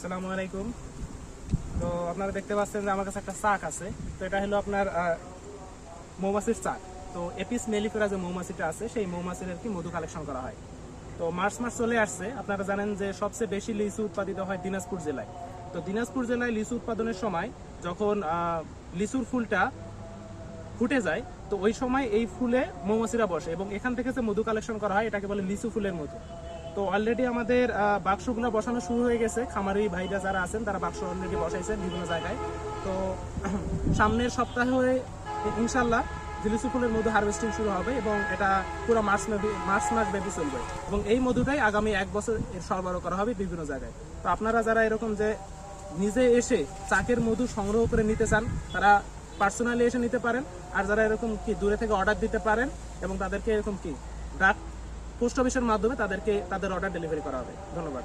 আসসালামু আলাইকুম। তো আপনারা দেখতে পাচ্ছেন যে আমার কাছে একটা চাক আছে। তো এটা হলো আপনার মৌমাছির চাক। তো এপিস মেলিফেরা যে মৌমাছিটা আছে সেই মৌমাছির আর কি মধু কালেকশন করা হয়। তো মার্চ মাস চলে আসছে, আপনারা জানেন যে সবচেয়ে বেশি লিচু উৎপাদিত হয় দিনাজপুর জেলায়। তো দিনাজপুর জেলায় লিচু উৎপাদনের সময় যখন লিচুর ফুলটা ফুটে যায়, তো ওই সময় এই ফুলে মৌমাছিরা বসে এবং এখান থেকে যে মধু কালেকশন করা হয় এটাকে বলে লিচু ফুলের মধু। তো অলরেডি আমাদের বাক্সগুলো বসানো শুরু হয়ে গেছে। খামারি ভাইরা যারা আছেন তারা বাক্স অলরেডি বসাইছেন বিভিন্ন জায়গায়। তো সামনের সপ্তাহে ইনশাল্লাহ লিচু ফুলের মধু হারভেস্টিং শুরু হবে এবং এটা পুরো মার্চ মাস ব্যাপী চলবে এবং এই মধুটাই আগামী 1 বছর এর সরবরাহ করা হবে বিভিন্ন জায়গায়। তো আপনারা যারা এরকম যে নিজে এসে চাকের মধু সংগ্রহ করে নিতে চান তারা পার্সোনালি এসে নিতে পারেন, আর যারা এরকম কি দূরে থেকে অর্ডার দিতে পারেন এবং তাদেরকে এরকম কি ডাক পোস্ট অফিসের মাধ্যমে তাদের অর্ডার ডেলিভারি করা হবে। ধন্যবাদ।